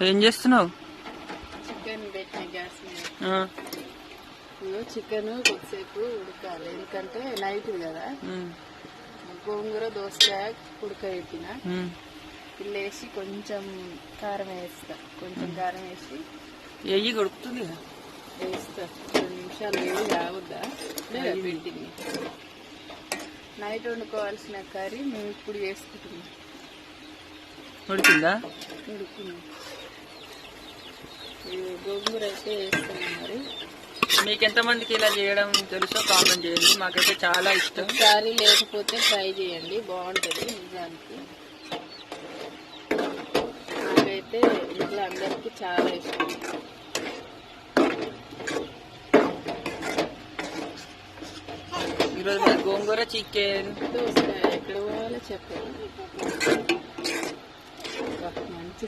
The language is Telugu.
ఏం చేస్తున్నావు? చికెన్ పెట్టిన గ్యాస్ మీద. చికెన్ కొద్దిసేపు ఉడకాలి, ఎందుకంటే నైట్ కదా. గోంగూర దోసకాయ ఉడకబెట్టిన వేసి కొంచెం కారం వేస్తా, కారం వేసి ఎయ్యి కొడుకుతుంది వేస్తా. 2 నిమిషాలు వేడి కావద్దా లేదా పెట్టింది. నైట్ వండుకోవాల్సిన కర్రీ మేము ఇప్పుడు చేసుకుంటున్నాం. ఉడికిందా? ఉడికింది. గోంగూర అయితే వేస్తున్నాం. మరి మీకు ఎంతమందికి ఇలా చేయడం తెలుసో కామెంట్ చేయండి, మాకైతే చాలా ఇష్టం. ఒకసారి లేకపోతే ట్రై చేయండి, బాగుంటుంది. నిజానికి నాకైతే ఇంట్లో అందరికీ చాలా ఇష్టం. ఈరోజు మరి గోంగూర చికెన్ దోసకాయ ఎక్కడ పోవాలో చెప్పండి. మంచి